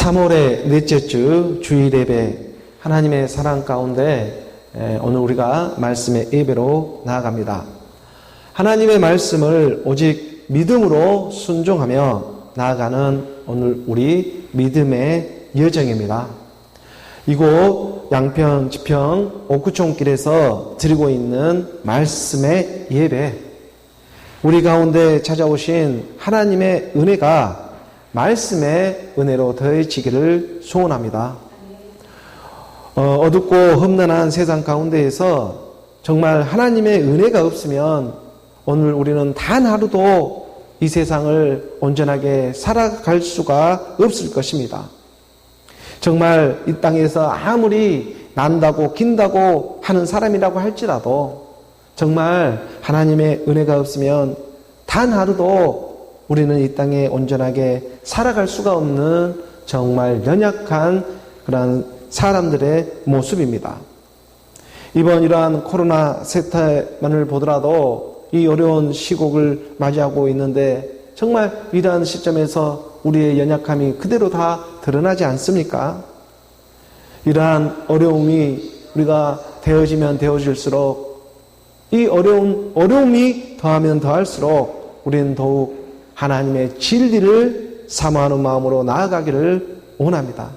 3월의 넷째 주 주일 예배, 하나님의 사랑 가운데 오늘 우리가 말씀의 예배로 나아갑니다. 하나님의 말씀을 오직 믿음으로 순종하며 나아가는 오늘 우리 믿음의 여정입니다. 이곳 양평 지평 옥구촌길에서 드리고 있는 말씀의 예배, 우리 가운데 찾아오신 하나님의 은혜가 말씀의 은혜로 더해지기를 소원합니다. 어둡고 험난한 세상 가운데에서 정말 하나님의 은혜가 없으면 오늘 우리는 단 하루도 이 세상을 온전하게 살아갈 수가 없을 것입니다. 정말 이 땅에서 아무리 난다고 긴다고 하는 사람이라고 할지라도 정말 하나님의 은혜가 없으면 단 하루도 우리는 이 땅에 온전하게 살아갈 수가 없는 정말 연약한 그런 사람들의 모습입니다. 이번 이러한 코로나 세태만을 보더라도 이 어려운 시국을 맞이하고 있는데 정말 이러한 시점에서 우리의 연약함이 그대로 다 드러나지 않습니까? 이러한 어려움이 우리가 되어지면 되어질수록 이 어려움이 더하면 더할수록 우리는 더욱 하나님의 진리를 사모하는 마음으로 나아가기를 원합니다.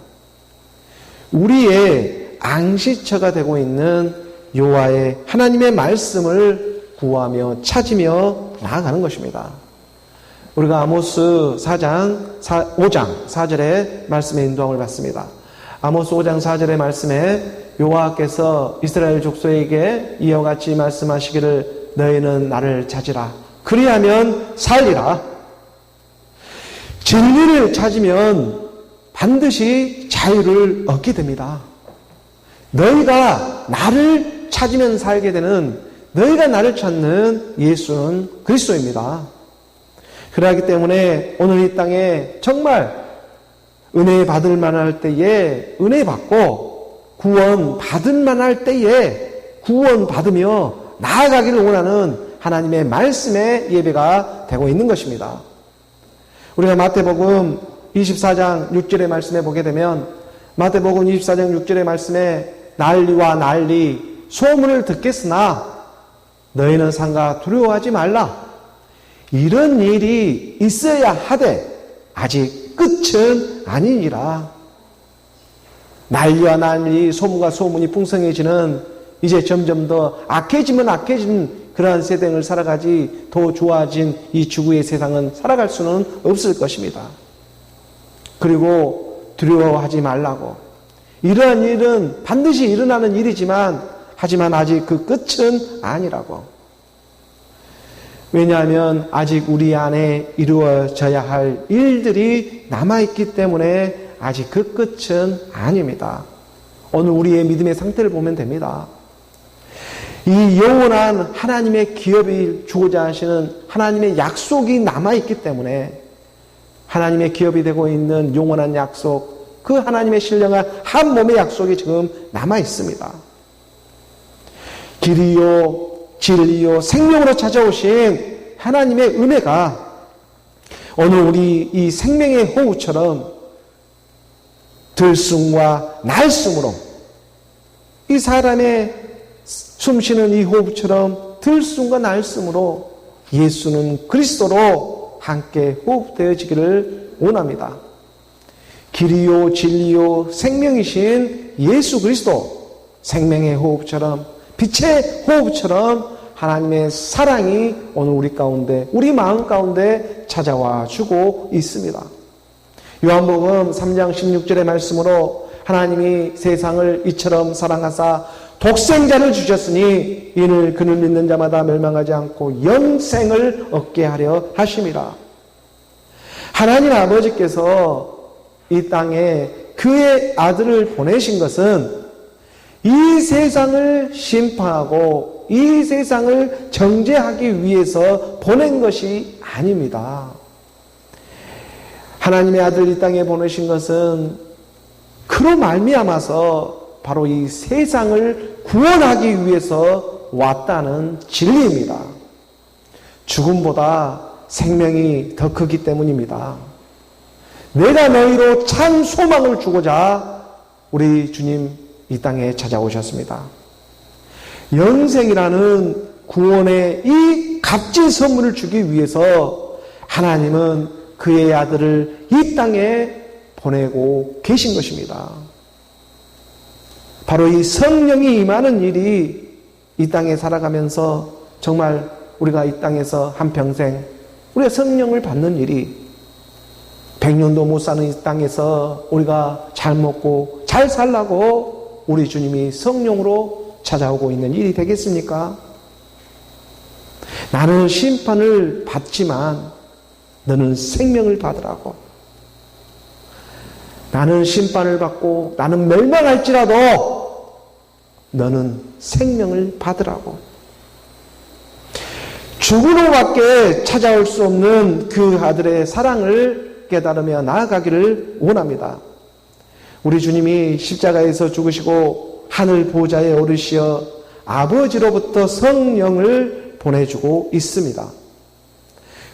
우리의 앙시처가 되고 있는 여호와의 하나님의 말씀을 구하며 찾으며 나아가는 것입니다. 우리가 아모스 5장 4절의 말씀의 인도함을 받습니다. 아모스 5장 4절의 말씀에 여호와께서 이스라엘 족속에게 이와 같이 말씀하시기를 너희는 나를 찾으라. 그리하면 살리라. 진리를 찾으면 반드시 자유를 얻게 됩니다. 너희가 나를 찾으면 살게 되는, 너희가 나를 찾는 예수는 그리스도입니다. 그러기 때문에 오늘 이 땅에 정말 은혜 받을 만할 때에 은혜 받고 구원 받을 만할 때에 구원 받으며 나아가기를 원하는 하나님의 말씀의 예배가 되고 있는 것입니다. 우리가 마태복음 24장 6절의 말씀에 보게 되면 마태복음 24장 6절의 말씀에 난리와 난리 소문을 듣겠으나 너희는 상가 두려워하지 말라. 이런 일이 있어야 하되 아직 끝은 아니니라. 난리와 난리 소문과 소문이 풍성해지는, 이제 점점 더 악해지면 악해진 그러한 세상을 살아가지 더 좋아진 이 지구의 세상은 살아갈 수는 없을 것입니다. 그리고 두려워하지 말라고. 이러한 일은 반드시 일어나는 일이지만 하지만 아직 그 끝은 아니라고. 왜냐하면 아직 우리 안에 이루어져야 할 일들이 남아있기 때문에 아직 그 끝은 아닙니다. 오늘 우리의 믿음의 상태를 보면 됩니다. 이 영원한 하나님의 기업을 주고자 하시는 하나님의 약속이 남아있기 때문에 하나님의 기업이 되고 있는 영원한 약속, 그 하나님의 신령한 한 몸의 약속이 지금 남아있습니다. 길이요 진리요 생명으로 찾아오신 하나님의 은혜가 오늘 우리 이 생명의 호흡처럼 들숨과 날숨으로, 이 사람의 숨쉬는 이 호흡처럼 들숨과 날숨으로 예수는 그리스도로 함께 호흡되어지기를 원합니다. 길이요 진리요 생명이신 예수 그리스도, 생명의 호흡처럼, 빛의 호흡처럼 하나님의 사랑이 오늘 우리 가운데, 우리 마음 가운데 찾아와 주고 있습니다. 요한복음 3장 16절의 말씀으로 하나님이 세상을 이처럼 사랑하사 독생자를 주셨으니 이는 그를 믿는 자마다 멸망하지 않고 영생을 얻게 하려 하심이라. 하나님 아버지께서 이 땅에 그의 아들을 보내신 것은 이 세상을 심판하고 이 세상을 정죄하기 위해서 보낸 것이 아닙니다. 하나님의 아들 이 땅에 보내신 것은 그로 말미암아서 바로 이 세상을 구원하기 위해서 왔다는 진리입니다. 죽음보다 생명이 더 크기 때문입니다. 내가 너희로 참 소망을 주고자 우리 주님 이 땅에 찾아오셨습니다. 영생이라는 구원의 이 값진 선물을 주기 위해서 하나님은 그의 아들을 이 땅에 보내고 계신 것입니다. 바로 이 성령이 임하는 일이 이 땅에 살아가면서 정말 우리가 이 땅에서 한평생 우리가 성령을 받는 일이 100년도 못 사는 이 땅에서 우리가 잘 먹고 잘 살라고 우리 주님이 성령으로 찾아오고 있는 일이 되겠습니까? 나는 심판을 받지만 너는 생명을 받으라고. 나는 심판을 받고 나는 멸망할지라도 너는 생명을 받으라고. 죽음으로밖에 찾아올 수 없는 그 아들의 사랑을 깨달으며 나아가기를 원합니다. 우리 주님이 십자가에서 죽으시고 하늘 보좌에 오르시어 아버지로부터 성령을 보내주고 있습니다.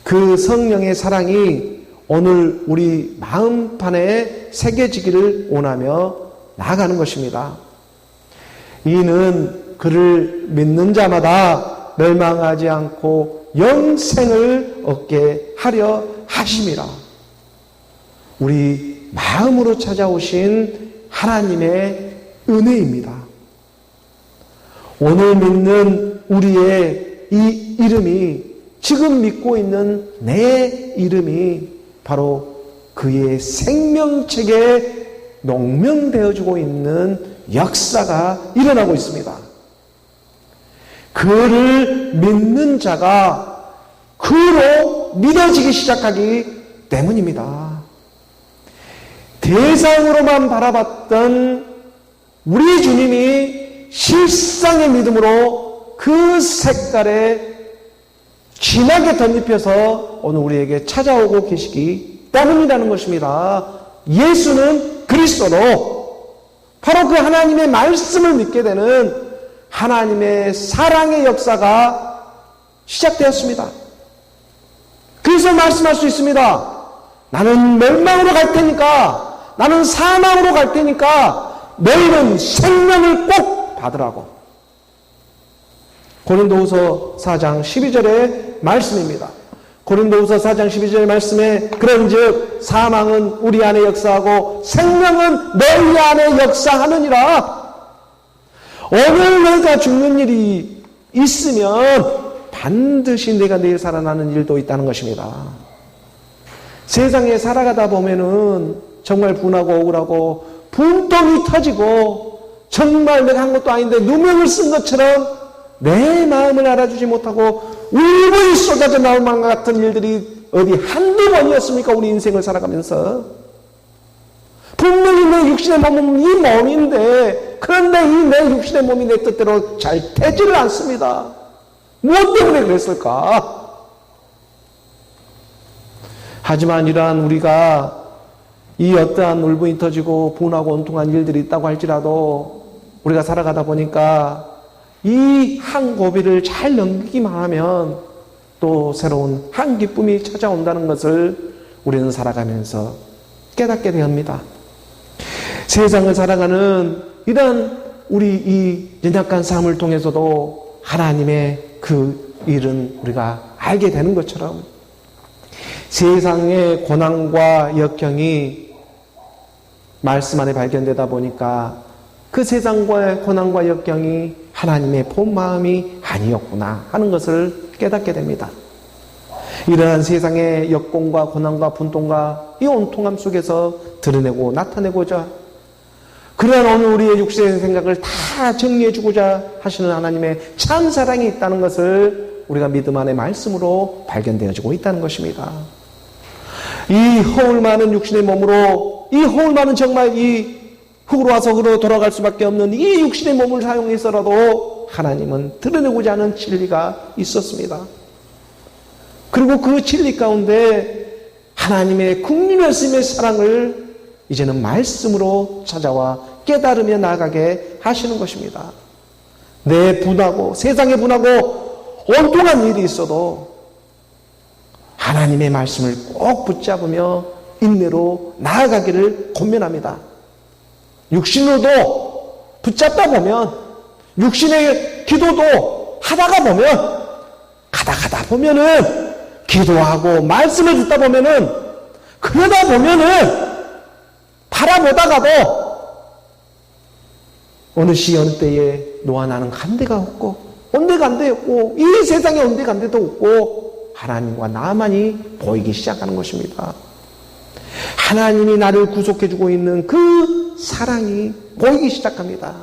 그 성령의 사랑이 오늘 우리 마음판에 새겨지기를 원하며 나아가는 것입니다. 이는 그를 믿는 자마다 멸망하지 않고 영생을 얻게 하려 하심이라. 우리 마음으로 찾아오신 하나님의 은혜입니다. 오늘 믿는 우리의 이 이름이, 지금 믿고 있는 내 이름이 바로 그의 생명책에 농명되어지고 있는 역사가 일어나고 있습니다. 그를 믿는 자가 그로 믿어지기 시작하기 때문입니다. 대상으로만 바라봤던 우리 주님이 실상의 믿음으로 그 색깔에 진하게 덧입혀서 오늘 우리에게 찾아오고 계시기 때문이라는 것입니다. 예수는 그리스도로 바로 그 하나님의 말씀을 믿게 되는 하나님의 사랑의 역사가 시작되었습니다. 그래서 말씀할 수 있습니다. 나는 멸망으로 갈 테니까, 나는 사망으로 갈 테니까 너희는 생명을 꼭 받으라고. 고린도후서 4장 12절의 말씀입니다. 고린도후서 4장 12절의 말씀에 그런즉 사망은 우리 안에 역사하고 생명은 너희 안에 역사하느니라. 오늘 내가 죽는 일이 있으면 반드시 내가 내일 살아나는 일도 있다는 것입니다. 세상에 살아가다 보면은 정말 분하고 억울하고 분통이 터지고 정말 내가 한 것도 아닌데 누명을 쓴 것처럼 내 마음을 알아주지 못하고 울분이 쏟아져 나올 만 같은 일들이 어디 한두 번이었습니까? 우리 인생을 살아가면서. 분명히 내 육신의 몸은 이 몸인데, 그런데 이 내 육신의 몸이 내 뜻대로 잘 되지를 않습니다. 무엇 때문에 그랬을까? 하지만 이러한 우리가 이 어떠한 울분이 터지고 분하고 온통한 일들이 있다고 할지라도 우리가 살아가다 보니까 이 한 고비를 잘 넘기기만 하면 또 새로운 한 기쁨이 찾아온다는 것을 우리는 살아가면서 깨닫게 됩니다. 세상을 살아가는 이런 우리 이 연약한 삶을 통해서도 하나님의 그 일은 우리가 알게 되는 것처럼 세상의 고난과 역경이 말씀 안에 발견되다 보니까 그 세상과의 고난과 역경이 하나님의 본 마음이 아니었구나 하는 것을 깨닫게 됩니다. 이러한 세상의 역공과 고난과 분통과 이 온통함 속에서 드러내고 나타내고자 그러한 오늘 우리의 육신의 생각을 다 정리해주고자 하시는 하나님의 참 사랑이 있다는 것을 우리가 믿음 안의 말씀으로 발견되어지고 있다는 것입니다. 이 허울 많은 육신의 몸으로, 이 허울 많은 정말 이 흙으로 와서 흙으로 돌아갈 수밖에 없는 이 육신의 몸을 사용해서라도 하나님은 드러내고자 하는 진리가 있었습니다. 그리고 그 진리 가운데 하나님의 국민의심의 사랑을 이제는 말씀으로 찾아와 깨달으며 나아가게 하시는 것입니다. 내 분하고 세상에 분하고 온통한 일이 있어도 하나님의 말씀을 꼭 붙잡으며 인내로 나아가기를 권면합니다. 육신으로도 붙잡다 보면, 육신의 기도도 하다가 보면, 가다 보면은, 기도하고 말씀을 듣다 보면은, 그러다 보면은, 바라보다가도 어느 시 어느 때에 너와 나는 간데가 없고 온데간데 없고 이 세상에 온데간데도 없고 하나님과 나만이 보이기 시작하는 것입니다. 하나님이 나를 구속해주고 있는 그 사랑이 보이기 시작합니다.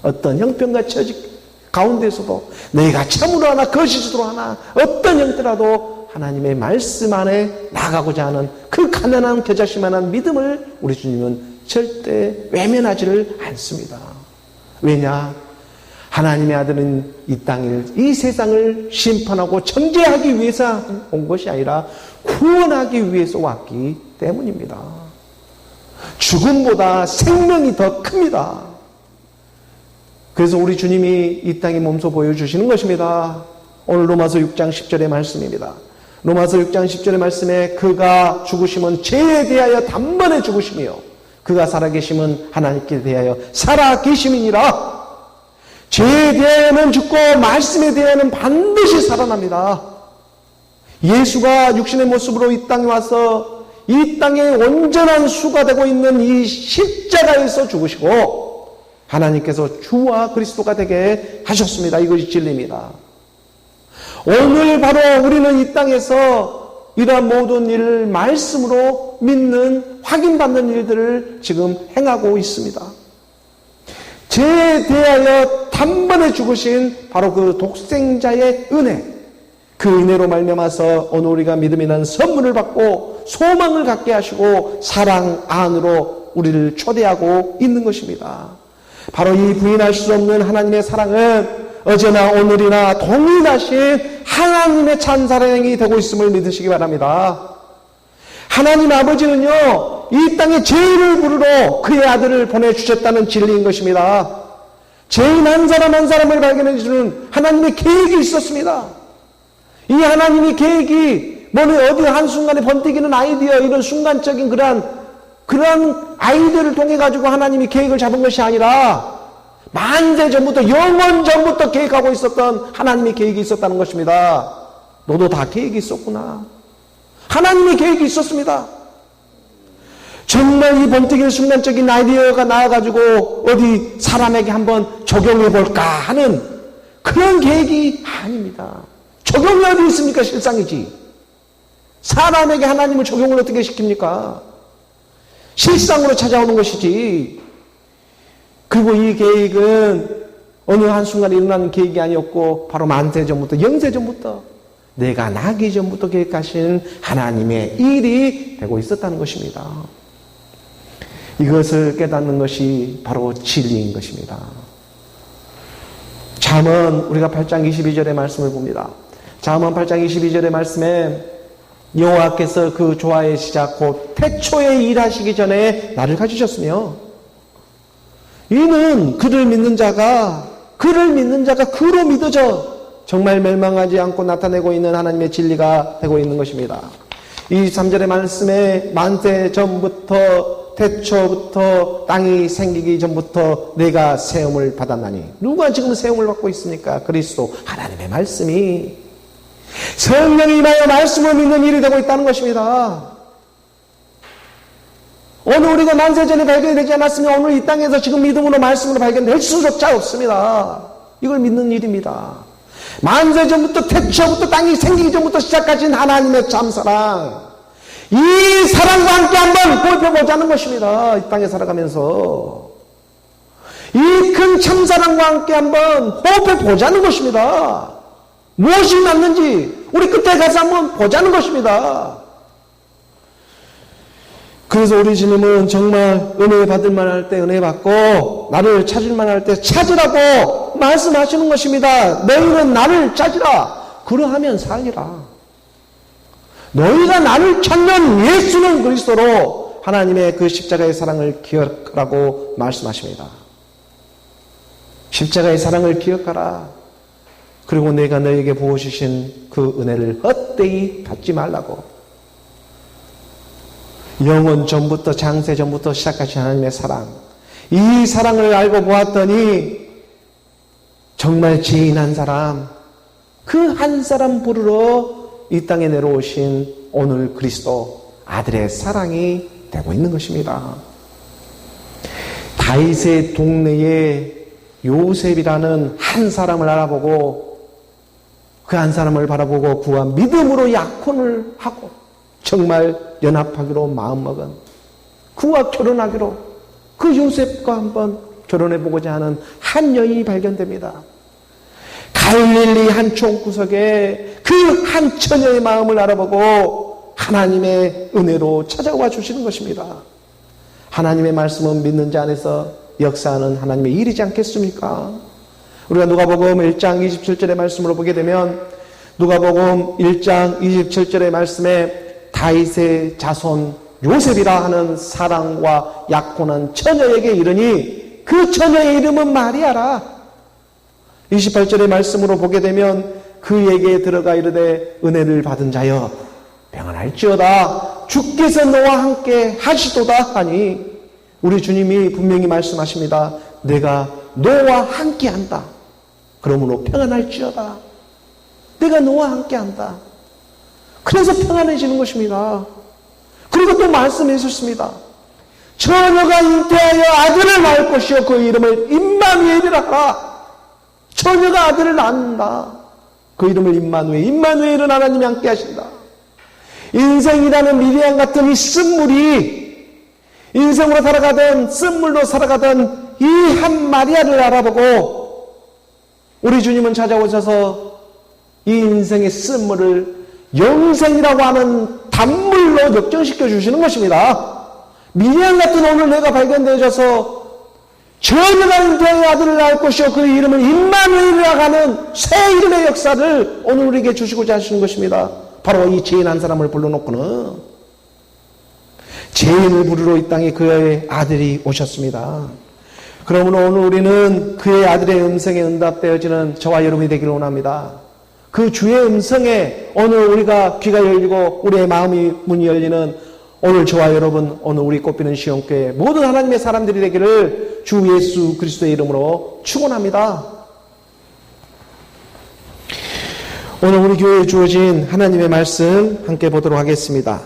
어떤 형편과 처지 가운데서도 내가 참으로 하나 거짓으로 하나 어떤 형태라도 하나님의 말씀 안에 나가고자 하는 그 가난한 겨자씨만한 믿음을 우리 주님은 절대 외면하지를 않습니다. 왜냐? 하나님의 아들은 이 땅을, 이 세상을 심판하고 정죄하기 위해서 온 것이 아니라 구원하기 위해서 왔기 때문입니다. 죽음보다 생명이 더 큽니다. 그래서 우리 주님이 이 땅에 몸소 보여주시는 것입니다. 오늘 로마서 6장 10절의 말씀입니다. 로마서 6장 10절의 말씀에 그가 죽으심은 죄에 대하여 단번에 죽으심이요 그가 살아계심은 하나님께 대하여 살아계심이니라. 죄에 대하여는 죽고 말씀에 대하여는 반드시 살아납니다. 예수가 육신의 모습으로 이 땅에 와서 이 땅의 온전한 수가 되고 있는 이 십자가에서 죽으시고 하나님께서 주와 그리스도가 되게 하셨습니다. 이것이 진리입니다. 오늘 바로 우리는 이 땅에서 이러한 모든 일을 말씀으로 믿는 확인받는 일들을 지금 행하고 있습니다. 죄에 대하여 단번에 죽으신 바로 그 독생자의 은혜, 그 은혜로 말미암아서 오늘 우리가 믿음이라는 선물을 받고 소망을 갖게 하시고 사랑 안으로 우리를 초대하고 있는 것입니다. 바로 이 부인할 수 없는 하나님의 사랑은 어제나 오늘이나 동일하신 하나님의 찬사랑이 되고 있음을 믿으시기 바랍니다. 하나님 아버지는요, 이 땅에 죄인을 부르러 그의 아들을 보내주셨다는 진리인 것입니다. 죄인 한 사람 한 사람을 발견해 주는 하나님의 계획이 있었습니다. 이 하나님의 계획이 어디 한순간에 번뜩이는 아이디어, 이런 순간적인 그러한 아이디어를 통해 가지고 하나님이 계획을 잡은 것이 아니라 만세 전부터 영원 전부터 계획하고 있었던 하나님의 계획이 있었다는 것입니다. 너도 다 계획이 있었구나. 하나님의 계획이 있었습니다. 정말 이 번뜩이는 순간적인 아이디어가 나와가지고 어디 사람에게 한번 적용해볼까 하는 그런 계획이 아닙니다. 적용이 어디 있습니까? 실상이지. 사람에게 하나님을 적용을 어떻게 시킵니까? 실상으로 찾아오는 것이지. 그리고 이 계획은 어느 한순간에 일어나는 계획이 아니었고 바로 만세 전부터 영세 전부터 내가 나기 전부터 계획하신 하나님의 일이 되고 있었다는 것입니다. 이것을 깨닫는 것이 바로 진리인 것입니다. 잠언 우리가 8장 22절의 말씀을 봅니다. 잠언 8장 22절의 말씀에 여호와께서 그 조화의 시작 곧 태초에 일하시기 전에 나를 가지셨으며 이는 그를 믿는 자가 그로 믿어져 정말 멸망하지 않고 나타내고 있는 하나님의 진리가 되고 있는 것입니다. 23절의 말씀에 만세 전부터 태초부터 땅이 생기기 전부터 내가 세움을 받았나니 누가 지금 세움을 받고 있습니까? 그리스도 하나님의 말씀이 성령이 임하여 말씀을 믿는 일이 되고 있다는 것입니다. 오늘 우리가 만세 전에 발견이 되지 않았으면 오늘 이 땅에서 지금 믿음으로 말씀으로 발견될 수조차 없습니다. 이걸 믿는 일입니다. 만세 전부터 태초부터 땅이 생기기 전부터 시작하신 하나님의 참사랑 이 사랑과 함께 한번 살펴보자는 것입니다. 이 땅에 살아가면서 이 큰 참사랑과 함께 한번 호흡해보자는 것입니다. 무엇이 맞는지 우리 끝에 가서 한번 보자는 것입니다. 그래서 우리 주님은 정말 은혜 받을 만할 때 은혜 받고 나를 찾을 만할 때 찾으라고 말씀하시는 것입니다. 너희는 나를 찾으라. 그러하면 살리라. 너희가 나를 찾는 예수는 그리스도로 하나님의 그 십자가의 사랑을 기억하라고 말씀하십니다. 십자가의 사랑을 기억하라. 그리고 내가 너에게 부어주신 그 은혜를 헛되이 받지 말라고. 영원 전부터 장세 전부터 시작하신 하나님의 사랑, 이 사랑을 알고 보았더니 정말 죄인 한 사람, 그 한 사람 부르러 이 땅에 내려오신 오늘 그리스도 아들의 사랑이 되고 있는 것입니다. 다윗의 동네에 요셉이라는 한 사람을 알아보고 그 한 사람을 바라보고 그와 믿음으로 약혼을 하고 정말 연합하기로 마음먹은, 그와 결혼하기로, 그 요셉과 한번 결혼해보고자 하는 한 여인이 발견됩니다. 갈릴리 한 총구석에 그 한 처녀의 마음을 알아보고 하나님의 은혜로 찾아와 주시는 것입니다. 하나님의 말씀은 믿는 자 안에서 역사하는 하나님의 일이지 않겠습니까? 우리가 누가복음 1장 27절의 말씀으로 보게 되면, 누가복음 1장 27절의 말씀에 다윗의 자손 요셉이라 하는 사랑과 약혼한 처녀에게 이르니 그 처녀의 이름은 마리아라. 28절의 말씀으로 보게 되면 그에게 들어가 이르되 은혜를 받은 자여 평안할지어다 주께서 너와 함께 하시도다 하니, 우리 주님이 분명히 말씀하십니다. 내가 너와 함께 한다. 그러므로 평안할지어다. 내가 너와 함께 한다. 그래서 평안해지는 것입니다. 그리고 또 말씀해 주셨습니다. 처녀가 잉태하여 아들을 낳을 것이요 그 이름을 임마누엘이라 하라. 처녀가 아들을 낳는다. 그 이름을 임마누엘, 임마누엘은 하나님이 함께 하신다. 인생이라는 미리암 같은 이 쓴물이, 인생으로 살아가던 쓴물로 살아가던 이 한 마리아를 알아보고 우리 주님은 찾아오셔서 이 인생의 쓴물을 영생이라고 하는 단물로 역전시켜 주시는 것입니다. 미리암 같은 오늘 내가 발견되어져서 처녀가 잉태하여 아들을 낳을 것이요 그 이름을 임마누엘이라고 하는 새 이름의 역사를 오늘 우리에게 주시고자 하시는 것입니다. 바로 이 죄인 한 사람을 불러놓고는 죄인을 부르러 이 땅에 그의 아들이 오셨습니다. 그러므로 오늘 우리는 그의 아들의 음성에 응답되어지는 저와 여러분이 되기를 원합니다. 그 주의 음성에 오늘 우리가 귀가 열리고 우리의 마음이 문이 열리는 오늘 저와 여러분, 오늘 우리 꽃피는 시온교회 모든 하나님의 사람들이 되기를 주 예수 그리스도의 이름으로 축원합니다. 오늘 우리 교회에 주어진 하나님의 말씀 함께 보도록 하겠습니다.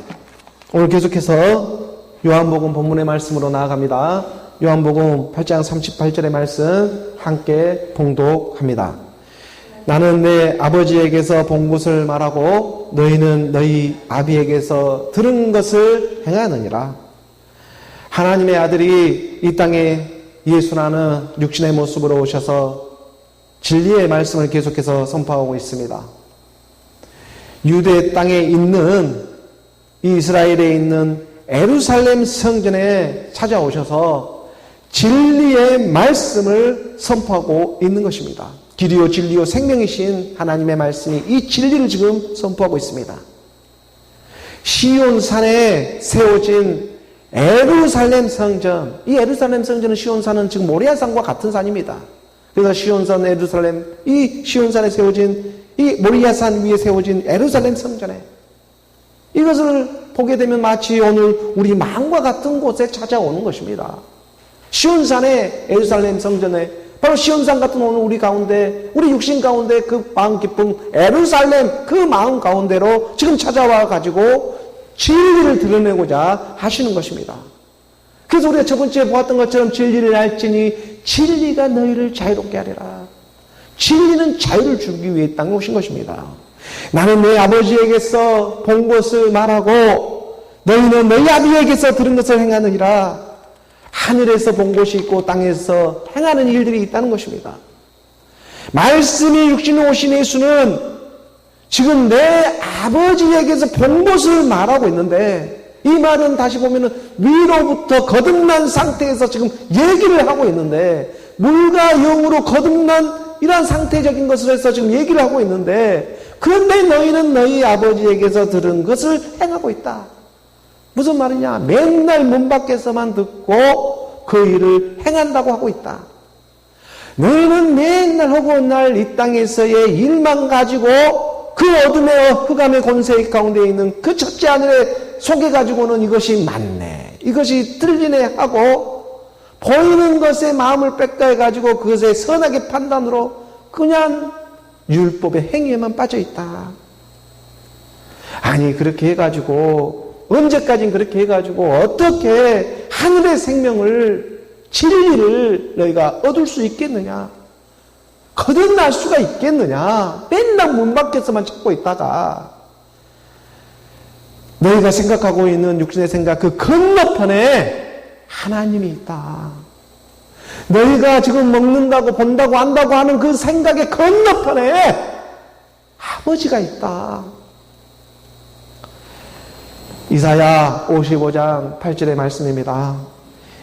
오늘 계속해서 요한복음 본문의 말씀으로 나아갑니다. 요한복음 8장 38절의 말씀 함께 봉독합니다. 나는 내 아버지에게서 본 것을 말하고 너희는 너희 아비에게서 들은 것을 행하느니라. 하나님의 아들이 이 땅에 예수라는 육신의 모습으로 오셔서 진리의 말씀을 계속해서 선포하고 있습니다. 유대 땅에 있는, 이스라엘에 있는 예루살렘 성전에 찾아오셔서 진리의 말씀을 선포하고 있는 것입니다. 길이요 진리요 생명이신 하나님의 말씀이 이 진리를 지금 선포하고 있습니다. 시온산에 세워진 예루살렘 성전, 이 예루살렘 성전은 시온산은 지금 모리아산과 같은 산입니다. 그래서 시온산 예루살렘, 이 시온산에 세워진 이 모리아산 위에 세워진 예루살렘 성전에, 이것을 보게 되면 마치 오늘 우리 마음과 같은 곳에 찾아오는 것입니다. 시온산의 예루살렘 성전에, 바로 시온산 같은 오늘 우리 가운데, 우리 육신 가운데 그 마음 깊은 예루살렘, 그 마음 가운데로 지금 찾아와 가지고 진리를 드러내고자 하시는 것입니다. 그래서 우리가 저번주에 보았던 것처럼 진리를 알지니 진리가 너희를 자유롭게 하리라. 진리는 자유를 주기 위해 땅에 오신 것입니다. 나는 내 아버지에게서 본 것을 말하고 너희는 너희 아비에게서 들은 것을 행하느니라. 하늘에서 본 것이 있고 땅에서 행하는 일들이 있다는 것입니다. 말씀이 육신으로 오신 예수는 지금 내 아버지에게서 본 것을 말하고 있는데, 이 말은 다시 보면은 위로부터 거듭난 상태에서 지금 얘기를 하고 있는데, 물과 영으로 거듭난 이러한 상태적인 것을 해서 지금 얘기를 하고 있는데, 그런데 너희는 너희 아버지에게서 들은 것을 행하고 있다. 무슨 말이냐? 맨날 문 밖에서만 듣고 그 일을 행한다고 하고 있다. 너희는 맨날 허구한 날 이 땅에서의 일만 가지고 그 어둠의 흑암의 권세 가운데 있는 그 첫째 하늘의 속여가지고는 이것이 맞네, 이것이 틀리네 하고 보이는 것에 마음을 뺏겨가지고 그것의 선악의 판단으로 그냥 율법의 행위에만 빠져있다. 아니, 그렇게 해가지고 언제까지 그렇게 해가지고 어떻게 하늘의 생명을, 진리를 너희가 얻을 수 있겠느냐? 거듭날 수가 있겠느냐? 맨날 문 밖에서만 찾고 있다가 너희가 생각하고 있는 육신의 생각 그 건너편에 하나님이 있다. 너희가 지금 먹는다고 본다고 안다고 하는 그 생각의 건너편에 아버지가 있다. 이사야 55장 8절의 말씀입니다.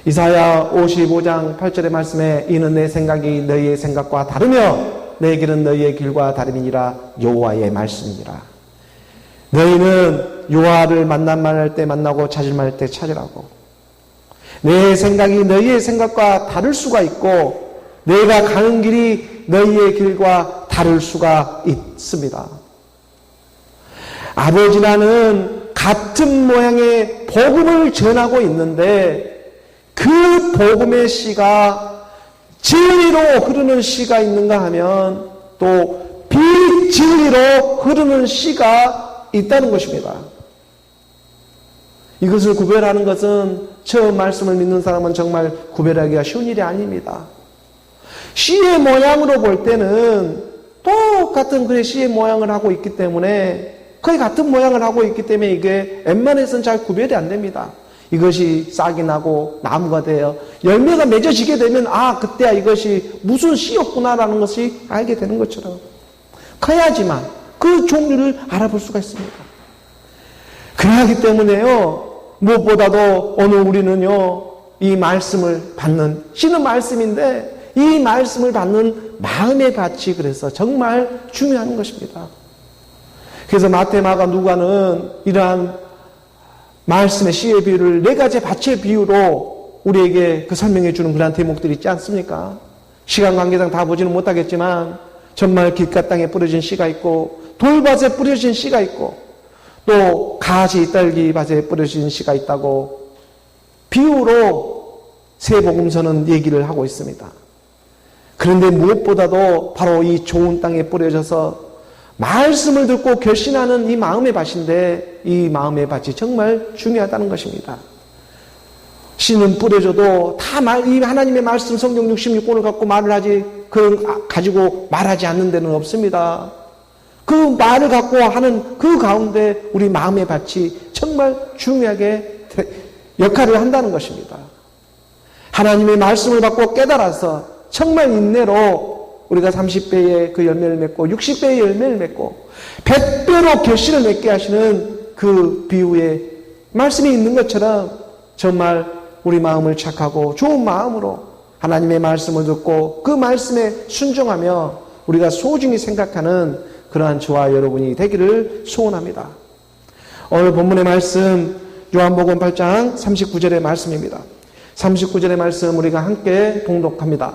이사야 55장 8절의 말씀에 이는 내 생각이 너희의 생각과 다르며 내 길은 너희의 길과 다름이니라. 여호와의 말씀이니라. 너희는 여호와를 만날 때 만나고 찾을 만할 때 찾으라고. 내 생각이 너희의 생각과 다를 수가 있고 내가 가는 길이 너희의 길과 다를 수가 있습니다. 아버지라는 같은 모양의 복음을 전하고 있는데 그 복음의 씨가 진리로 흐르는 씨가 있는가 하면 또 비진리로 흐르는 씨가 있다는 것입니다. 이것을 구별하는 것은 처음 말씀을 믿는 사람은 정말 구별하기가 쉬운 일이 아닙니다. 씨의 모양으로 볼 때는 똑같은 그의 씨의 모양을 하고 있기 때문에 거의 같은 모양을 하고 있기 때문에 이게 웬만해서는 잘 구별이 안 됩니다. 이것이 싹이 나고 나무가 되어 열매가 맺어지게 되면 그때야 이것이 무슨 씨였구나라는 것이 알게 되는 것처럼 커야지만 그 종류를 알아볼 수가 있습니다. 그러기 때문에요, 무엇보다도 오늘 우리는요, 이 말씀을 받는, 씨는 말씀인데 이 말씀을 받는 마음의 밭이 그래서 정말 중요한 것입니다. 그래서 마태, 마가, 누가는 이러한 말씀의 씨의 비유를 네 가지 밭의 비유로 우리에게 그 설명해 주는 그런 대목들이 있지 않습니까? 시간 관계상 다 보지는 못하겠지만 정말 길가 땅에 뿌려진 씨가 있고 돌밭에 뿌려진 씨가 있고 또 가지 딸기 밭에 뿌려진 씨가 있다고 비유로 세 복음서는 얘기를 하고 있습니다. 그런데 무엇보다도 바로 이 좋은 땅에 뿌려져서 말씀을 듣고 결신하는 이 마음의 밭인데 이 마음의 밭이 정말 중요하다는 것입니다. 씨는 뿌려져도 다 이 하나님의 말씀 성경 66권을 갖고 말을 하지 그 가지고 말하지 않는 데는 없습니다. 그 말을 갖고 하는 그 가운데 우리 마음의 밭이 정말 중요하게 역할을 한다는 것입니다. 하나님의 말씀을 받고 깨달아서 정말 인내로 우리가 30배의 그 열매를 맺고 60배의 열매를 맺고 100배로 결실을 맺게 하시는 그 비유의 말씀이 있는 것처럼 정말 우리 마음을 착하고 좋은 마음으로 하나님의 말씀을 듣고 그 말씀에 순종하며 우리가 소중히 생각하는 그러한 저와 여러분이 되기를 소원합니다. 오늘 본문의 말씀 요한복음 8장 39절의 말씀입니다. 39절의 말씀 우리가 함께 봉독합니다.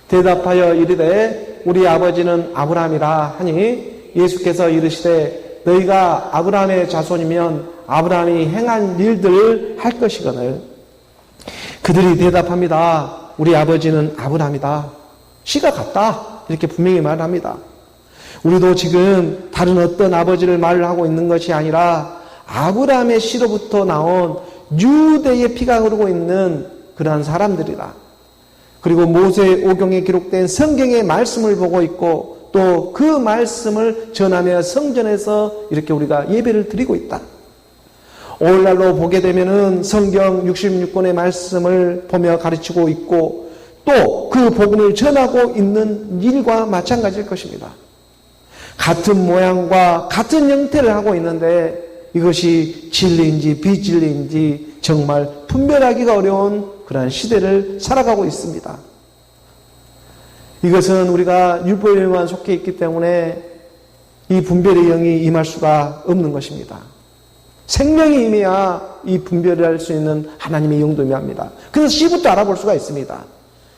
대답하여 이르되 우리 아버지는 아브라함이라 하니 예수께서 이르시되 너희가 아브라함의 자손이면 아브라함이 행한 일들을 할 것이거늘. 그들이 대답합니다. 우리 아버지는 아브라함이다. 씨가 같다. 이렇게 분명히 말합니다. 우리도 지금 다른 어떤 아버지를 말을 하고 있는 것이 아니라 아브라함의 씨로부터 나온 유대의 피가 흐르고 있는 그러한 사람들이다. 그리고 모세 오경에 기록된 성경의 말씀을 보고 있고 또 그 말씀을 전하며 성전에서 이렇게 우리가 예배를 드리고 있다. 오늘날로 보게 되면은 성경 66권의 말씀을 보며 가르치고 있고 또 그 복음을 전하고 있는 일과 마찬가지일 것입니다. 같은 모양과 같은 형태를 하고 있는데 이것이 진리인지 비진리인지 정말 분별하기가 어려운 그러한 시대를 살아가고 있습니다. 이것은 우리가 율법의 영에 속해 있기 때문에 이 분별의 영이 임할 수가 없는 것입니다. 생명이 임해야 이 분별을 할 수 있는 하나님의 영도 임합니다. 그래서 씨부터 알아볼 수가 있습니다.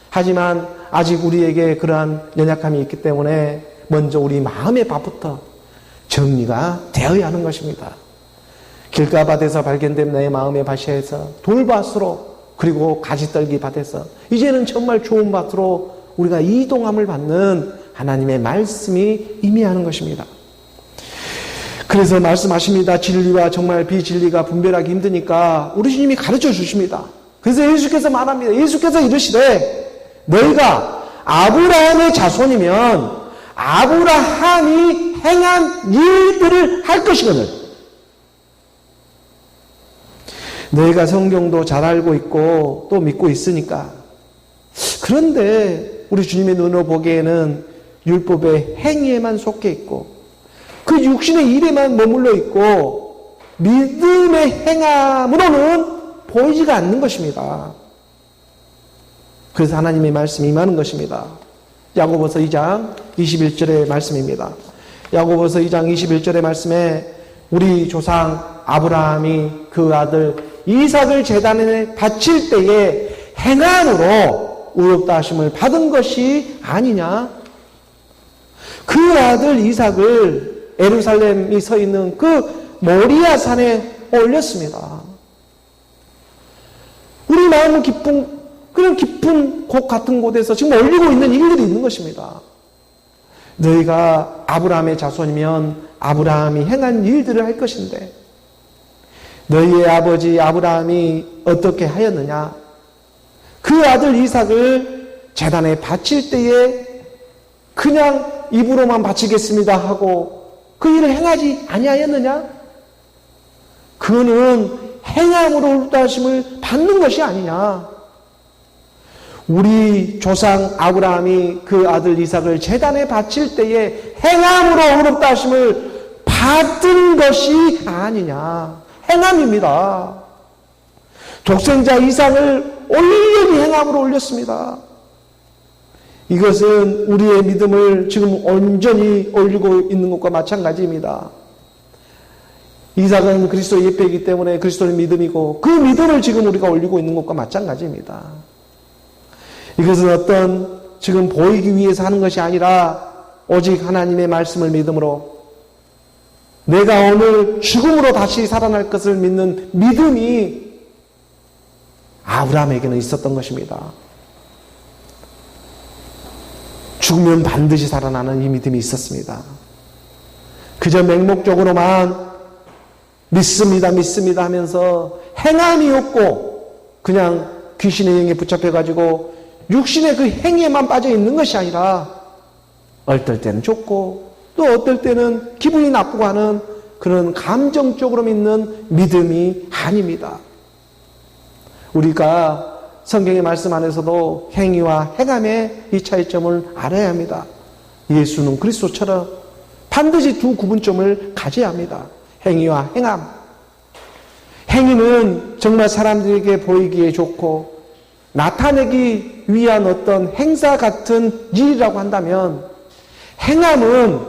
하지만 아직 우리에게 그러한 연약함이 있기 때문에 먼저 우리 마음의 밭부터 정리가 되어야 하는 것입니다. 길가밭에서 발견된 내 마음의 밭에서 돌밭으로, 그리고 가지떨기 밭에서 이제는 정말 좋은 밭으로 우리가 이동함을 받는 하나님의 말씀이 의미하는 것입니다. 그래서 말씀하십니다. 진리와 정말 비진리가 분별하기 힘드니까 우리 주님이 가르쳐 주십니다. 그래서 예수께서 말합니다. 예수께서 이르시되 너희가 아브라함의 자손이면 아브라함이 행한 일들을 할 것이거늘. 너희가 성경도 잘 알고 있고 또 믿고 있으니까. 그런데 우리 주님의 눈으로 보기에는 율법의 행위에만 속해 있고 그 육신의 일에만 머물러 있고 믿음의 행함으로는 보이지가 않는 것입니다. 그래서 하나님의 말씀이 임하는 것입니다. 야고보서 2장 21절의 말씀입니다. 야고보서 2장 21절의 말씀에 우리 조상 아브라함이 그 아들 이삭을 제단에 바칠 때에 행함으로 의롭다 하심을 받은 것이 아니냐? 그 아들 이삭을 예루살렘이 서 있는 그 모리아 산에 올렸습니다. 우리 마음은 그런 깊은 곳 같은 곳에서 지금 올리고 있는 일들이 있는 것입니다. 너희가 아브라함의 자손이면 아브라함이 행한 일들을 할 것인데 너희의 아버지 아브라함이 어떻게 하였느냐? 그 아들 이삭을 제단에 바칠 때에 그냥 입으로만 바치겠습니다 하고 그 일을 행하지 아니하였느냐? 그는 행함으로 의롭다 하심을 받는 것이 아니냐? 우리 조상 아브라함이 그 아들 이삭을 제단에 바칠 때에 행함으로 의롭다 하심을 받은 것이 아니냐? 행함입니다. 독생자 이삭을 온전히 행함으로 올렸습니다. 이것은 우리의 믿음을 지금 온전히 올리고 있는 것과 마찬가지입니다. 이삭은 그리스도의 예표이기 때문에 그리스도의 믿음이고 그 믿음을 지금 우리가 올리고 있는 것과 마찬가지입니다. 이것은 어떤 지금 보이기 위해서 하는 것이 아니라 오직 하나님의 말씀을 믿음으로 내가 오늘 죽음으로 다시 살아날 것을 믿는 믿음이 아브라함에게는 있었던 것입니다. 죽으면 반드시 살아나는 이 믿음이 있었습니다. 그저 맹목적으로만 믿습니다 하면서 행함이 없고 그냥 귀신의 영에 붙잡혀가지고 육신의 그 행위에만 빠져 있는 것이 아니라 어떨 때는 좋고 또 어떨 때는 기분이 나쁘고 하는 그런 감정적으로 믿는 믿음이 아닙니다. 우리가 성경의 말씀 안에서도 행위와 행함의 이 차이점을 알아야 합니다. 예수는 그리스도처럼 반드시 두 구분점을 가져야 합니다. 행위와 행함. 행위는 정말 사람들에게 보이기에 좋고 나타내기 위한 어떤 행사 같은 일이라고 한다면 행함은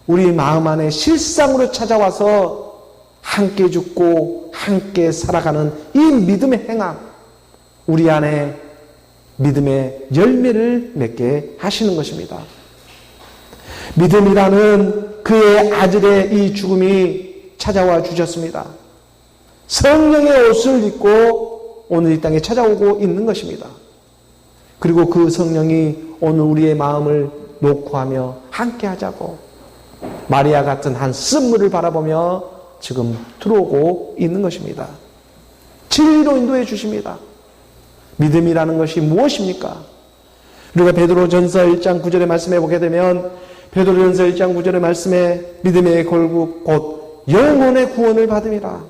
우리 마음 안에 실상으로 찾아와서 함께 죽고 함께 살아가는 이 믿음의 행함. 우리 안에 믿음의 열매를 맺게 하시는 것입니다. 믿음이라는 그의 아들의 이 죽음이 찾아와 주셨습니다. 성령의 옷을 입고 오늘 이 땅에 찾아오고 있는 것입니다. 그리고 그 성령이 오늘 우리의 마음을 녹화하며 함께 하자고 마리아 같은 한 쓴물을 바라보며 지금 들어오고 있는 것입니다. 진리로 인도해 주십니다. 믿음이라는 것이 무엇입니까? 우리가 베드로전서 1장 9절의 말씀에 보게 되면 베드로전서 1장 9절의 말씀에 믿음의 결국 곧 영혼의 구원을 받음이라.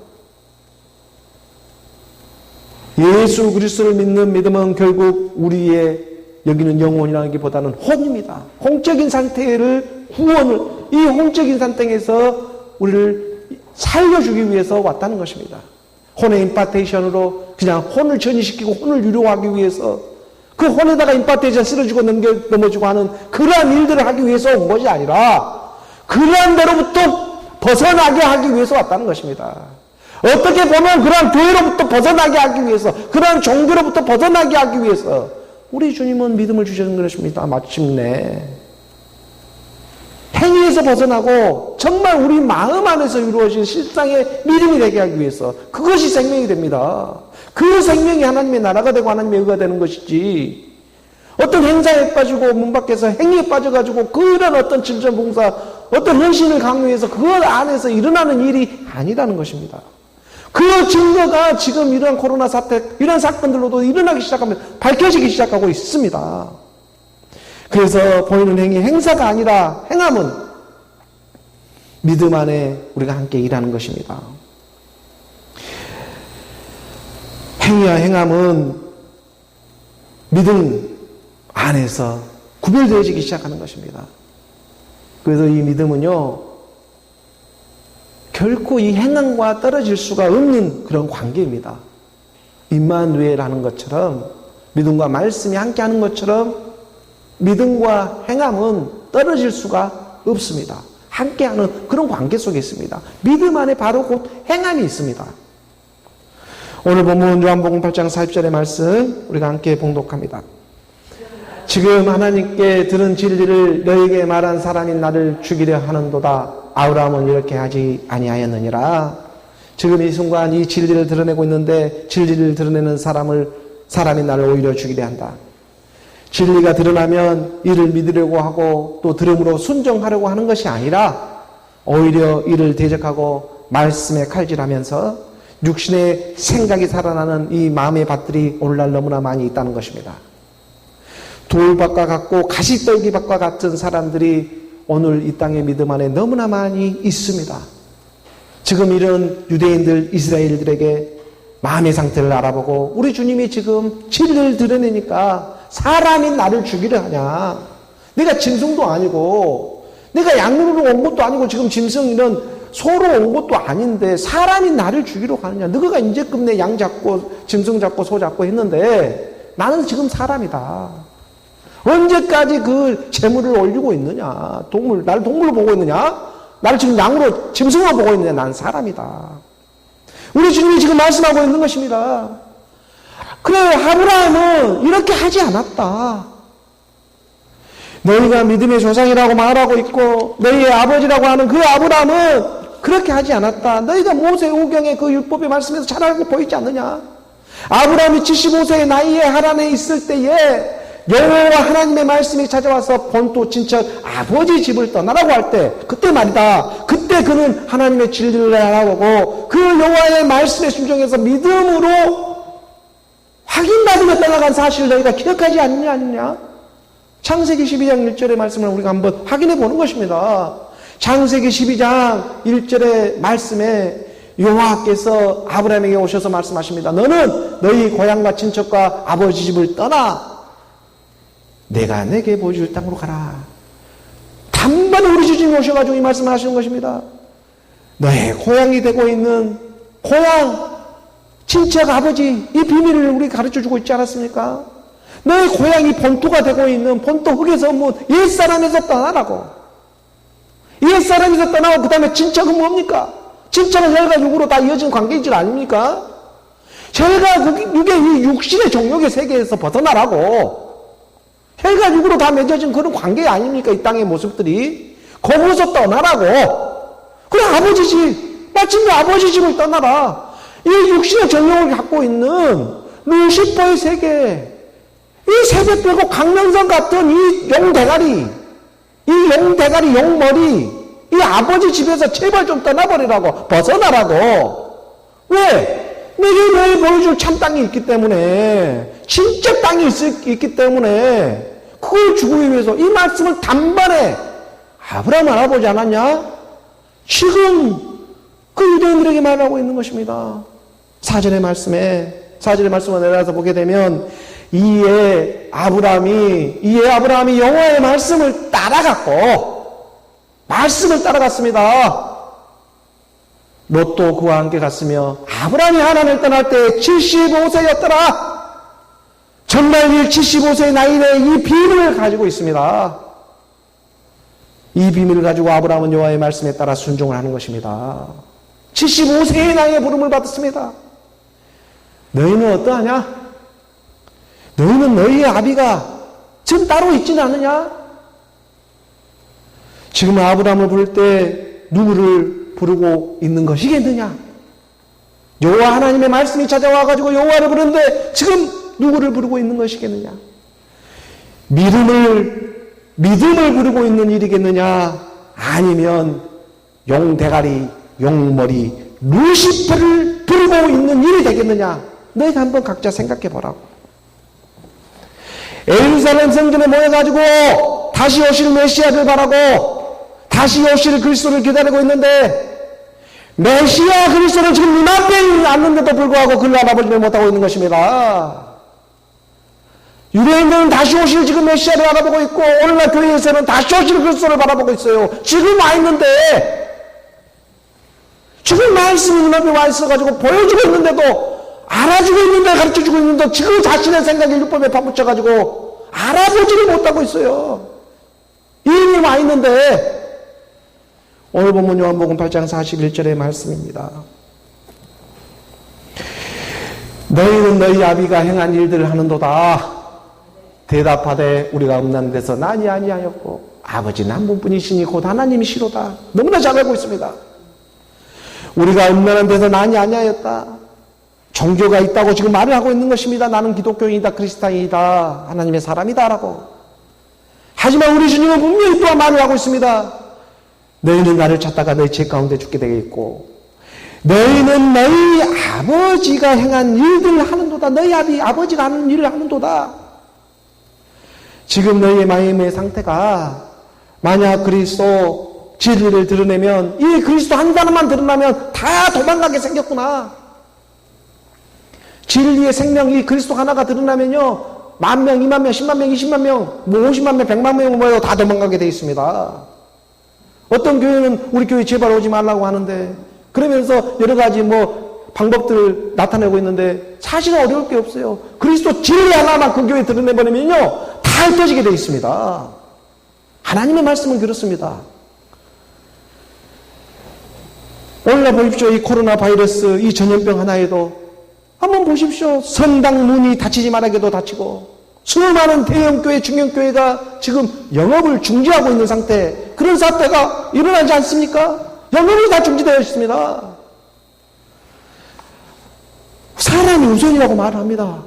예수 그리스도를 믿는 믿음은 결국 우리의 여기는 영혼이라기보다는 혼입니다. 혼적인 상태를 구원을 이 혼적인 상태에서 우리를 살려주기 위해서 왔다는 것입니다. 혼의 임파테이션으로 그냥 혼을 전이시키고 혼을 유료하기 위해서 그 혼에다가 임파테이션 쓸어주고 넘어주고 하는 그러한 일들을 하기 위해서 온 것이 아니라 그러한 데로부터 벗어나게 하기 위해서 왔다는 것입니다. 어떻게 보면 그러한 교회로부터 벗어나게 하기 위해서 그러한 종교로부터 벗어나게 하기 위해서 우리 주님은 믿음을 주시는 것입니다. 마침내 행위에서 벗어나고 정말 우리 마음 안에서 이루어진 실상의 믿음이 되게 하기 위해서 그것이 생명이 됩니다. 그 생명이 하나님의 나라가 되고 하나님의 의가 되는 것이지 어떤 행사에 빠지고 문 밖에서 행위에 빠져가지고 그런 어떤 질전봉사 어떤 헌신을 강요해서 그 안에서 일어나는 일이 아니라는 것입니다. 그 증거가 지금 이러한 코로나 사태 이런 사건들로도 일어나기 시작하면 밝혀지기 시작하고 있습니다. 그래서 보이는 행위 행사가 아니라 행함은 믿음 안에 우리가 함께 일하는 것입니다. 행위와 행함은 믿음 안에서 구별되어지기 시작하는 것입니다. 그래서 이 믿음은요, 결코 이 행함과 떨어질 수가 없는 그런 관계입니다. 임마누엘하는 것처럼 믿음과 말씀이 함께하는 것처럼 믿음과 행함은 떨어질 수가 없습니다. 함께하는 그런 관계 속에 있습니다. 믿음 안에 바로 곧 행함이 있습니다. 오늘 본문 요한복음 8장 40절의 말씀 우리가 함께 봉독합니다. 지금 하나님께 들은 진리를 너에게 말한 사람이 나를 죽이려 하는도다. 아브라함은 이렇게 하지 아니하였느니라. 지금 이 순간 이 진리를 드러내고 있는데 진리를 드러내는 사람이 나를 오히려 죽이려 한다. 진리가 드러나면 이를 믿으려고 하고 또 들음으로 순종하려고 하는 것이 아니라 오히려 이를 대적하고 말씀에 칼질하면서 육신의 생각이 살아나는 이 마음의 밭들이 오늘날 너무나 많이 있다는 것입니다. 돌밭과 같고 가시떨기밭과 같은 사람들이 오늘 이 땅의 믿음 안에 너무나 많이 있습니다. 지금 이런 유대인들, 이스라엘들에게 마음의 상태를 알아보고 우리 주님이 지금 진리를 드러내니까 사람이 나를 죽이려 하냐. 내가 짐승도 아니고 내가 양으로 온 것도 아니고 지금 짐승이는 소로 온 것도 아닌데 사람이 나를 죽이러 가느냐. 너가 이제끔 내 양 잡고 짐승 잡고 소 잡고 했는데 나는 지금 사람이다. 언제까지 그 재물을 올리고 있느냐. 나를 동물로 보고 있느냐. 나를 지금 양으로 짐승으로 보고 있느냐. 난 사람이다. 우리 주님이 지금 말씀하고 있는 것입니다. 그래, 아브라함은 이렇게 하지 않았다. 너희가 믿음의 조상이라고 말하고 있고 너희의 아버지라고 하는 그 아브라함은 그렇게 하지 않았다. 너희가 모세오경의 그 율법의 말씀에서 잘 알고 보이지 않느냐. 아브라함이 75세의 나이에 하란에 있을 때에 여호와 하나님의 말씀이 찾아와서 본토 친척 아버지 집을 떠나라고 할 때 그때 말이다. 그때 그는 하나님의 진리를 알아보고 그 여호와의 말씀에 순종해서 믿음으로 확인받으며 떠나간 사실을 너희가 기억하지 않느냐? 창세기 12장 1절의 말씀을 우리가 한번 확인해 보는 것입니다. 창세기 12장 1절의 말씀에 여호와께서 아브라함에게 오셔서 말씀하십니다. 너는 너희 고향과 친척과 아버지 집을 떠나 내가 내게 보여줄 땅으로 가라. 단번에 우리 주님이 오셔가지고 이 말씀을 하시는 것입니다. 너의 고향이 되고 있는 고향, 친척, 아버지 이 비밀을 우리 가르쳐주고 있지 않았습니까? 너의 고향이 본토가 되고 있는 본토 흙에서 옛사람에서 떠나라고. 옛사람에서 떠나고 그 다음에 친척은 뭡니까? 친척은 혈과 육으로 다 이어진 관계인 줄 아닙니까? 혈과 육의 이 육신의 정욕의 세계에서 벗어나라고. 혈과 육으로 다 맺어진 그런 관계 아닙니까? 이 땅의 모습들이. 거기서 떠나라고. 그래, 아버지 집. 마침내 아버지 집을 떠나라. 이 육신의 정욕을 갖고 있는 루시퍼의 세계. 이 새벽 빼고 강명선 같은 이 용대가리. 이 용대가리, 용머리. 이 아버지 집에서 제발 좀 떠나버리라고. 벗어나라고. 왜? 내게 너희 보여줄 참 땅이 있기 때문에. 진짜 땅이 있기 때문에. 그걸 주기 위해서 이 말씀을 단번에 아브라함 알아보지 않았냐? 지금 그 유대인들에게 말하고 있는 것입니다. 사절의 말씀을 내려서 보게 되면 이에 아브라함이 여호와의 말씀을 따라갔습니다. 롯도 그와 함께 갔으며 아브라함이 하란을 떠날 때 75세였더라. 정말 이 75세의 나이에 이 비밀을 가지고 있습니다. 이 비밀을 가지고 아브라함은 여호와의 말씀에 따라 순종을 하는 것입니다. 75세의 나이에 부름을 받았습니다. 너희는 어떠하냐? 너희는 너희의 아비가 지금 따로 있지는 않느냐? 지금 아브라함을 부를 때 누구를 부르고 있는 것이겠느냐? 여호와 하나님의 말씀이 찾아와가지고 여호와를 부르는데 지금 누구를 부르고 있는 것이겠느냐? 믿음을 부르고 있는 일이겠느냐? 아니면 용대가리, 용머리, 루시퍼를 부르고 있는 일이 되겠느냐? 너희가 한번 각자 생각해 보라고. 예루살렘 성전에 모여가지고 다시 오실 메시아를 바라고 다시 오실 그리스도를 기다리고 있는데 메시아 그리스도는 지금 눈앞에 왔는데도 불구하고 그를 알아보지 못하고 있는 것입니다. 유대인들은 다시 오실 지금 메시아를 알아보고 있고 오늘날 교회에서는 다시 오실 그리스도를 바라보고 있어요. 지금 와 있는데 지금 말씀이 눈앞에 와 있어가지고 보여주고 있는데도 알아주고 있는데 가르쳐주고 있는데 지금 자신의 생각에 율법에 파묻혀가지고 알아보지를 못하고 있어요. 이미 와 있는데 오늘 본문 요한복음 8장 41절의 말씀입니다. 너희는 너희 아비가 행한 일들을 하는도다. 대답하되 우리가 없는 데서 난이 아니하였고 아버지는 한 분뿐이시니 곧 하나님이시로다. 너무나 잘 알고 있습니다. 우리가 없는 데서 난이 아니하였다. 종교가 있다고 지금 말을 하고 있는 것입니다. 나는 기독교인이다, 그리스도인이다, 하나님의 사람이다 라고. 하지만 우리 주님은 분명히 또한 말을 하고 있습니다. 너희는 나를 찾다가 너희 죄 가운데 죽게 되겠고 너희는 너희 아버지가 행한 일들을 하는도다. 너희 아버지가 하는 일을 하는도다. 지금 너희의 마음의 상태가 만약 그리스도 진리를 드러내면 이 그리스도 한 사람만 드러나면 다 도망가게 생겼구나. 진리의 생명이 그리스도 하나가 드러나면요 10,000명, 20,000명, 100,000명, 200,000명, 50,000명, 1,000,000명 모여 다 도망가게 되어 있습니다. 어떤 교회는 우리 교회 제발 오지 말라고 하는데 그러면서 여러 가지 방법들을 나타내고 있는데 사실은 어려울 게 없어요. 그리스도 진리 하나만 그 교회에 드러내버리면요 다 흩어지게 되어 있습니다. 하나님의 말씀은 그렇습니다. 오늘날 보십시오. 이 코로나 바이러스 이 전염병 하나에도 한번 보십시오. 성당 문이 닫히지 말아게도 닫히고 수많은 대형교회, 중형교회가 지금 영업을 중지하고 있는 상태, 그런 사태가 일어나지 않습니까? 영업이 다 중지되어 있습니다. 사람이 우선이라고 말을 합니다.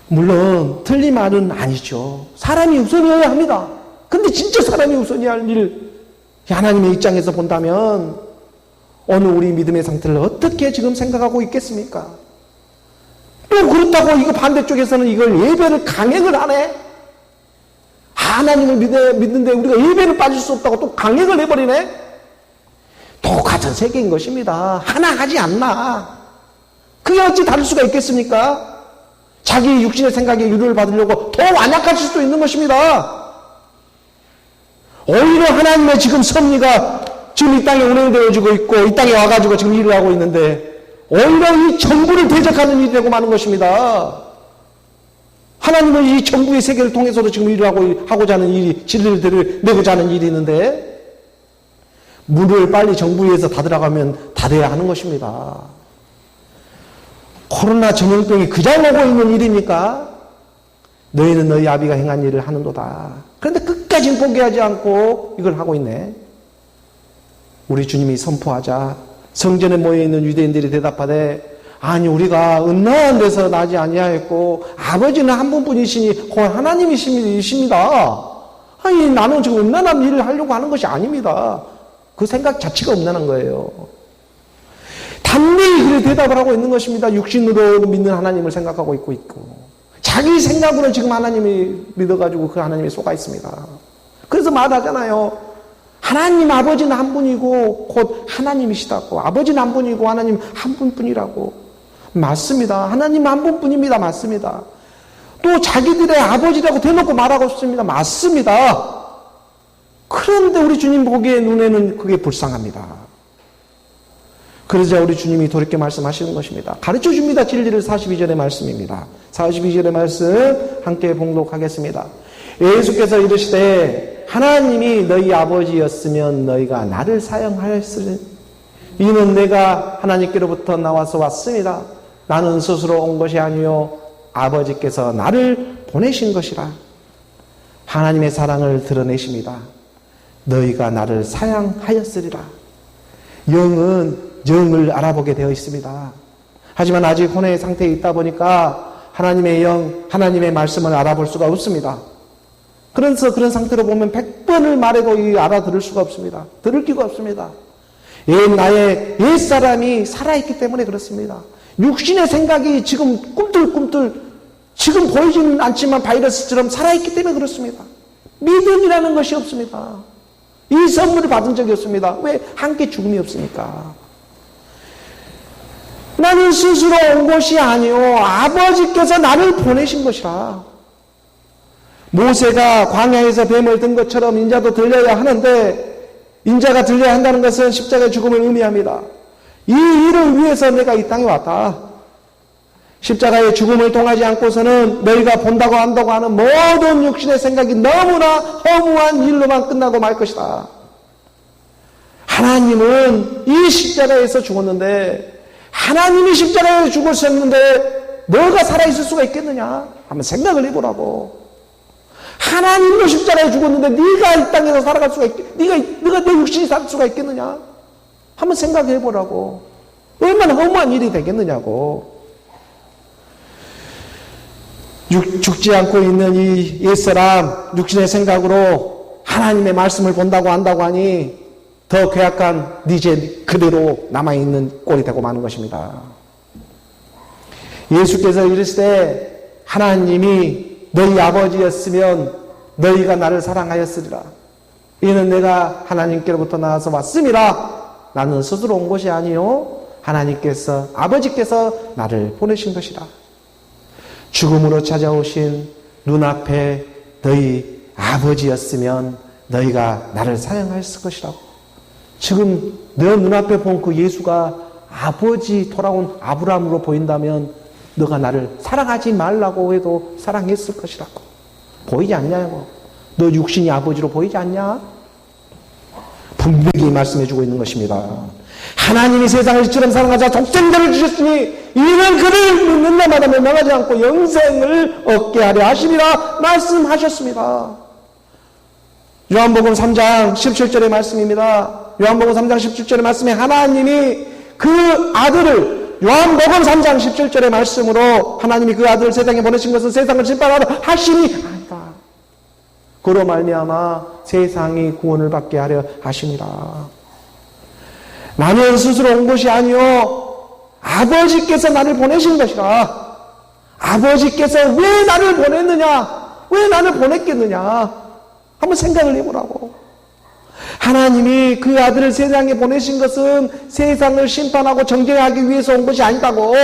물론 틀린 말은 아니죠. 사람이 우선이어야 합니다. 근데 진짜 사람이 우선이어야 할 일, 하나님의 입장에서 본다면 오늘 우리 믿음의 상태를 어떻게 지금 생각하고 있겠습니까? 또 그렇다고 이거 반대쪽에서는 이걸 예배를 강행을 하네? 하나님을 믿는데 우리가 예배를 빠질 수 없다고 또 강행을 해버리네? 똑같은 세계인 것입니다. 하나 하지 않나? 그게 어찌 다를 수가 있겠습니까? 자기 육신의 생각에 유료를 받으려고 더 완약하실 수도 있는 것입니다. 오히려 하나님의 지금 섭리가 지금 이 땅에 운행되어지고 있고 이 땅에 와가지고 지금 일을 하고 있는데 오히려 이 정부를 대적하는 일이 되고 마는 것입니다. 하나님은 이 정부의 세계를 통해서도 지금 일을 하고자 하는 일이, 진리를 내고자 하는 일이 있는데 문을 빨리 정부에서 닫으라고 닫아야 하는 것입니다. 코로나 전염병이 그냥 오고 있는 일입니까? 너희는 너희 아비가 행한 일을 하는도다. 그런데 끝까지는 포기하지 않고 이걸 하고 있네. 우리 주님이 선포하자 성전에 모여있는 유대인들이 대답하되 아니 우리가 음란한 데서 나지 아니하였고 아버지는 한 분뿐이시니 곧 하나님이십니다. 아니 나는 지금 음란한 일을 하려고 하는 것이 아닙니다. 그 생각 자체가 음란한 거예요. 단명히 그렇게 대답을 하고 있는 것입니다. 육신으로 믿는 하나님을 생각하고 있고 자기 생각으로 지금 하나님을 믿어가지고 그 하나님에 속아 있습니다. 그래서 말하잖아요. 하나님 아버지는 한 분이고 곧 하나님이시다고. 아버지는 한 분이고 하나님 한 분뿐이라고. 맞습니다. 하나님 한 분뿐입니다. 맞습니다. 또 자기들의 아버지라고 대놓고 말하고 싶습니다. 맞습니다. 그런데 우리 주님 보기에 눈에는 그게 불쌍합니다. 그러자 우리 주님이 돌이켜 말씀하시는 것입니다. 가르쳐 줍니다. 진리를 42절의 말씀입니다. 42절의 말씀 함께 봉독하겠습니다. 예수께서 이르시되 하나님이 너희 아버지였으면 너희가 나를 사형하였으니 이는 내가 하나님께로부터 나와서 왔습니다. 나는 스스로 온 것이 아니요 아버지께서 나를 보내신 것이라. 하나님의 사랑을 드러내십니다. 너희가 나를 사랑하였으리라. 영은 영을 알아보게 되어 있습니다. 하지만 아직 혼의 상태에 있다 보니까 하나님의 영, 하나님의 말씀을 알아볼 수가 없습니다. 그래서 그런 상태로 보면 100번을 말해도 알아들을 수가 없습니다. 들을 기가 없습니다. 나의 옛사람이 살아있기 때문에 그렇습니다. 육신의 생각이 지금 꿈틀꿈틀 지금 보이지는 않지만 바이러스처럼 살아있기 때문에 그렇습니다. 믿음이라는 것이 없습니다. 이 선물을 받은 적이 없습니다. 왜? 함께 죽음이 없으니까. 나는 스스로 온 것이 아니요 아버지께서 나를 보내신 것이라. 모세가 광야에서 뱀을 든 것처럼 인자도 들려야 하는데 인자가 들려야 한다는 것은 십자가의 죽음을 의미합니다. 이 일을 위해서 내가 이 땅에 왔다. 십자가의 죽음을 통하지 않고서는 너희가 본다고 한다고 하는 모든 육신의 생각이 너무나 허무한 일로만 끝나고 말 것이다. 하나님은 이 십자가에서 죽었는데 하나님이 십자가에서 죽으셨는데 너가 살아있을 수가 있겠느냐? 한번 생각을 해보라고. 하나님도 십자가에 죽었는데 네가 이 땅에서 살아갈 수가 네가 내 육신이 살 수가 있겠느냐? 한번 생각해 보라고. 얼마나 허무한 일이 되겠느냐고. 죽지 않고 있는 이 옛사람 육신의 생각으로 하나님의 말씀을 본다고 한다고 하니 더 괴악한 니제 그대로 남아있는 꼴이 되고 마는 것입니다. 예수께서 이르시되 하나님이 너희 아버지였으면 너희가 나를 사랑하였으리라. 이는 내가 하나님께로부터 나와서 왔음이라. 나는 스스로 온 것이 아니요 하나님께서 아버지께서 나를 보내신 것이라. 죽음으로 찾아오신 눈앞에 너희 아버지였으면 너희가 나를 사랑하였을 것이라고. 지금 내 눈앞에 본 그 예수가 아버지 돌아온 아브라함으로 보인다면 너가 나를 사랑하지 말라고 해도 사랑했을 것이라고. 보이지 않냐고. 너 육신이 아버지로 보이지 않냐? 분명히 말씀해주고 있는 것입니다. 하나님이 세상을 이처럼 사랑하자 독생자를 주셨으니 이는 그를 믿는 자마다 멸망하지 않고 영생을 얻게 하려 하심이라 말씀하셨습니다. 요한복음 3장 17절의 말씀입니다. 요한복음 3장 17절의 말씀에 하나님이 그 아들을 요한복음 3장 17절의 말씀으로 하나님이 그 아들을 세상에 보내신 것은 세상을 심판하러 하심이 아니다. 그로 말미암아 세상이 구원을 받게 하려 하심이라. 나는 스스로 온 것이 아니요 아버지께서 나를 보내신 것이라. 아버지께서 왜 나를 보냈느냐? 왜 나를 보냈겠느냐? 한번 생각을 해보라고. 하나님이 그 아들을 세상에 보내신 것은 세상을 심판하고 정죄하기 위해서 온 것이 아니다고.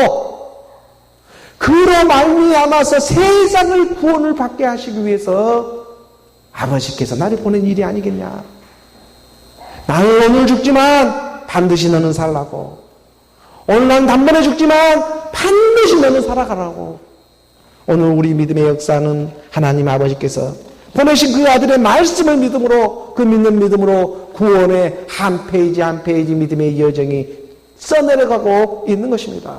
그로 말미암아서 세상을 구원을 받게 하시기 위해서 아버지께서 나를 보낸 일이 아니겠냐. 나는 오늘 죽지만 반드시 너는 살라고. 오늘 난 단번에 죽지만 반드시 너는 살아가라고. 오늘 우리 믿음의 역사는 하나님 아버지께서 보내신 그 아들의 말씀을 믿음으로, 그 믿는 믿음으로 구원의 한 페이지 한 페이지 믿음의 여정이 써내려가고 있는 것입니다.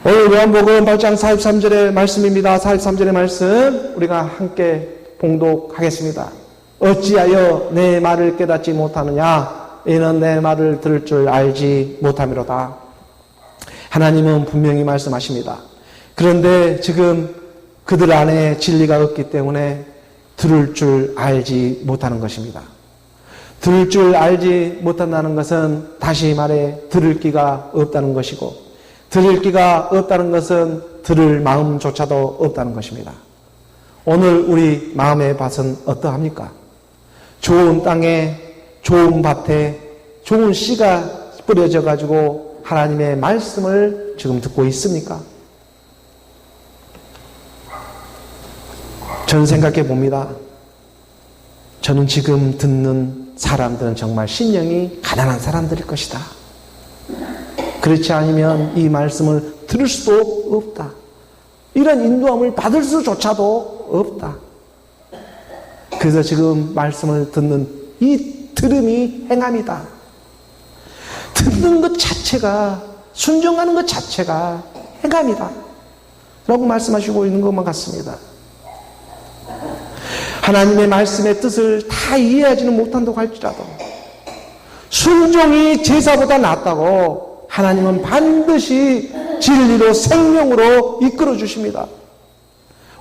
오늘 요한복음 8장 43절의 말씀입니다. 43절의 말씀 우리가 함께 봉독하겠습니다. 어찌하여 내 말을 깨닫지 못하느냐? 이는 내 말을 들을 줄 알지 못함이로다. 하나님은 분명히 말씀하십니다. 그런데 지금 그들 안에 진리가 없기 때문에 들을 줄 알지 못하는 것입니다. 들을 줄 알지 못한다는 것은 다시 말해 들을 기가 없다는 것이고, 들을 기가 없다는 것은 들을 마음조차도 없다는 것입니다. 오늘 우리 마음의 밭은 어떠합니까? 좋은 땅에, 좋은 밭에, 좋은 씨가 뿌려져 가지고 하나님의 말씀을 지금 듣고 있습니까? 저는 생각해 봅니다. 저는 지금 듣는 사람들은 정말 신령이 가난한 사람들일 것이다. 그렇지 않으면 이 말씀을 들을 수도 없다. 이런 인도함을 받을 수조차도 없다. 그래서 지금 말씀을 듣는 이 들음이 행함이다. 듣는 것 자체가, 순종하는 것 자체가 행함이다 라고 말씀하시고 있는 것만 같습니다. 하나님의 말씀의 뜻을 다 이해하지는 못한다고 할지라도 순종이 제사보다 낫다고 하나님은 반드시 진리로 생명으로 이끌어 주십니다.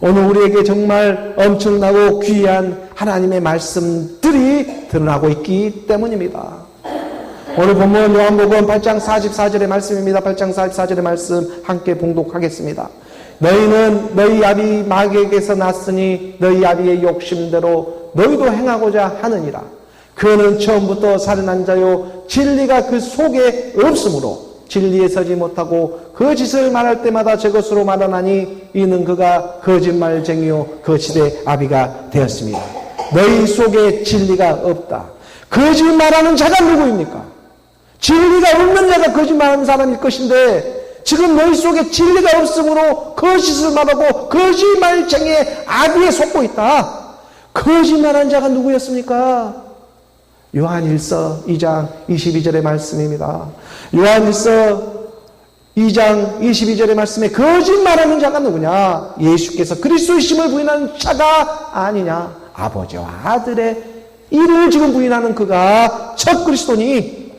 오늘 우리에게 정말 엄청나고 귀한 하나님의 말씀들이 드러나고 있기 때문입니다. 오늘 본문 요한복음 8장 44절의 말씀입니다. 8장 44절의 말씀 함께 봉독하겠습니다. 너희는 너희 아비 마귀에게서 났으니 너희 아비의 욕심대로 너희도 행하고자 하느니라. 그는 처음부터 살인한 자요 진리가 그 속에 없으므로 진리에 서지 못하고 거짓을 말할 때마다 저것으로 말하나니 이는 그가 거짓말쟁이요 거짓의 아비가 되었습니다. 너희 속에 진리가 없다. 거짓말하는 자가 누구입니까? 진리가 없는 자가 거짓말하는 사람일 것인데 지금 너희 속에 진리가 없으므로 거짓을 말하고 거짓말쟁이의 아비에 속고 있다. 거짓말한 자가 누구였습니까? 요한일서 2장 22절의 말씀입니다. 요한일서 2장 22절의 말씀에 거짓말하는 자가 누구냐? 예수께서 그리스도이심을 부인하는 자가 아니냐? 아버지와 아들의 일을 지금 부인하는 그가 첫 그리스도니,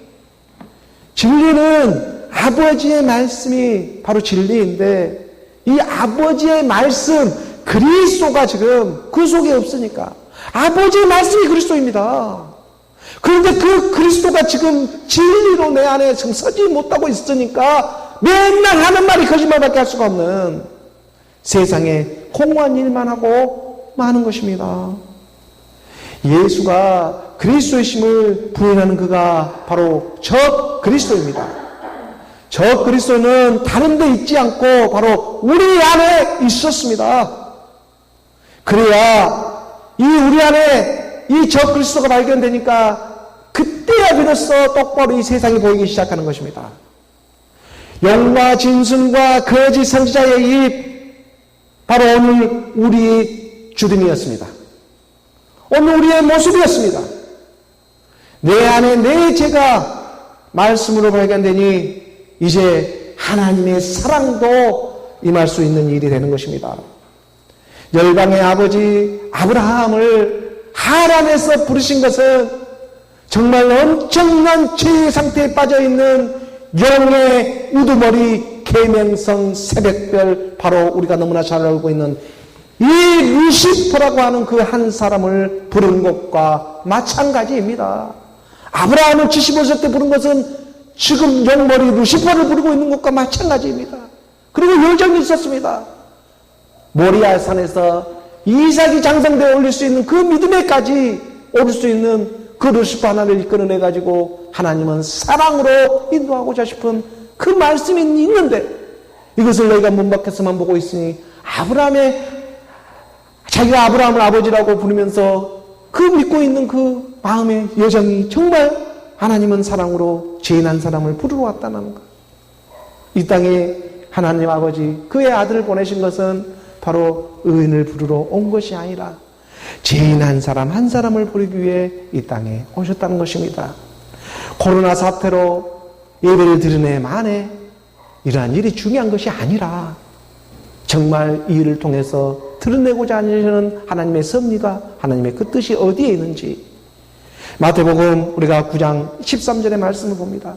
진리는 아버지의 말씀이 바로 진리인데 이 아버지의 말씀 그리스도가 지금 그 속에 없으니까 아버지의 말씀이 그리스도입니다. 그런데 그 그리스도가 지금 진리로 내 안에 지금 서지 못하고 있으니까 맨날 하는 말이 거짓말밖에 할 수가 없는 세상에 공허한 일만 하고 마는 것입니다. 예수가 그리스도이심을 부인하는 그가 바로 저 그리스도입니다. 저 그리스도는 다른 데 있지 않고 바로 우리 안에 있었습니다. 그래야 이 우리 안에 이 저 그리스도가 발견되니까 그때야 비로소 똑바로 이 세상이 보이기 시작하는 것입니다. 영과 진순과 거짓 선지자의 입, 바로 오늘 우리의 주름이었습니다. 오늘 우리의 모습이었습니다. 내 안에 내 죄가 말씀으로 발견되니 이제 하나님의 사랑도 임할 수 있는 일이 되는 것입니다. 열방의 아버지 아브라함을 하란에서 부르신 것은 정말 엄청난 죄의 상태에 빠져있는 영의 우두머리 계명성 새벽별, 바로 우리가 너무나 잘 알고 있는 이 루시퍼라고 하는 그 한 사람을 부른 것과 마찬가지입니다. 아브라함을 75세 때 부른 것은 지금 영머리 루시퍼를 부르고 있는 것과 마찬가지입니다. 그리고 여정이 있었습니다. 모리아 산에서 이삭이 장성되어 올릴 수 있는 그 믿음에까지 오를 수 있는 그 루시퍼 하나를 이끌어내가지고 하나님은 사랑으로 인도하고자 싶은 그 말씀이 있는데 이것을 너희가 문 밖에서만 보고 있으니 자기가 아브라함을 아버지라고 부르면서 그 믿고 있는 그 마음의 여정이 정말 하나님은 사랑으로 죄인한 사람을 부르러 왔다는 것. 이 땅에 하나님 아버지 그의 아들을 보내신 것은 바로 의인을 부르러 온 것이 아니라 죄인한 사람 한 사람을 부르기 위해 이 땅에 오셨다는 것입니다. 코로나 사태로 예배를 드리네 마네 이러한 일이 중요한 것이 아니라 정말 이 일을 통해서 드러내고자 하시는 하나님의 섭리가, 하나님의 그 뜻이 어디에 있는지 마태복음 우리가 9장 13절의 말씀을 봅니다.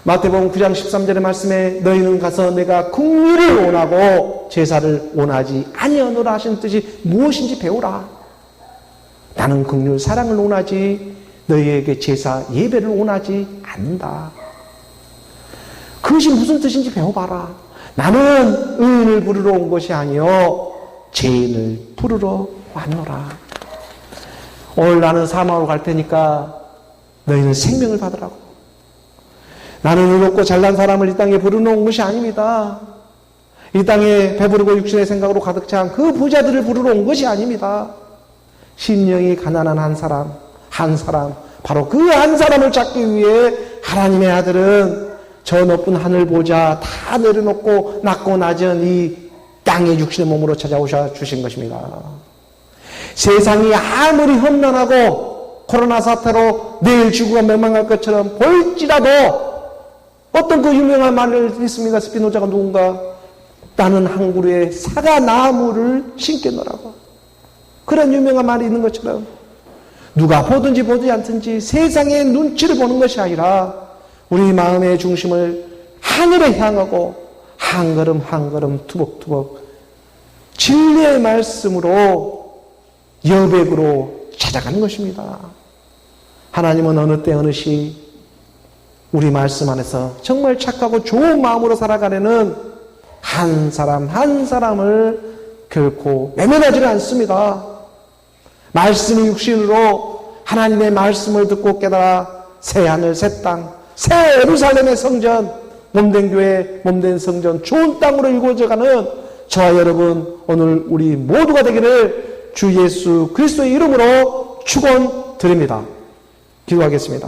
마태복음 9장 13절의 말씀에 너희는 가서 내가 긍휼을 원하고 제사를 원하지 아니하노라 하신 뜻이 무엇인지 배우라. 나는 긍휼 사랑을 원하지 너희에게 제사 예배를 원하지 않는다. 그것이 무슨 뜻인지 배워봐라. 나는 의인을 부르러 온 것이 아니요 죄인을 부르러 왔노라. 오늘 나는 사망으로 갈 테니까 너희는 생명을 받으라고. 나는 의롭고 잘난 사람을 이 땅에 부르러 것이 아닙니다. 이 땅에 배부르고 육신의 생각으로 가득 찬 그 부자들을 부르러 온 것이 아닙니다. 심령이 가난한 한 사람, 바로 그 한 사람을 찾기 위해 하나님의 아들은 저 높은 하늘 보자 다 내려놓고 낮고 낮은 이 땅의 육신의 몸으로 찾아오셔 주신 것입니다. 세상이 아무리 험난하고 코로나 사태로 내일 지구가 멸망할 것처럼 보일지라도 어떤 그 유명한 말을 했습니다. 스피노자가 누군가 나는 한 그루의 사과 나무를 심겠노라고. 그런 유명한 말이 있는 것처럼 누가 보든지 보지 않든지 세상의 눈치를 보는 것이 아니라 우리 마음의 중심을 하늘에 향하고 한 걸음 한 걸음 투벅투벅 진리의 말씀으로 여백으로 찾아가는 것입니다. 하나님은 어느 때 어느 시 우리 말씀 안에서 정말 착하고 좋은 마음으로 살아가려는 한 사람 한 사람을 결코 외면하지는 않습니다. 말씀이 육신으로 하나님의 말씀을 듣고 깨달아 새하늘 새땅 새 예루살렘의 성전 몸된 교회 몸된 성전 좋은 땅으로 이루어져가는 저와 여러분 오늘 우리 모두가 되기를 주 예수 그리스도의 이름으로 축원드립니다. 기도하겠습니다.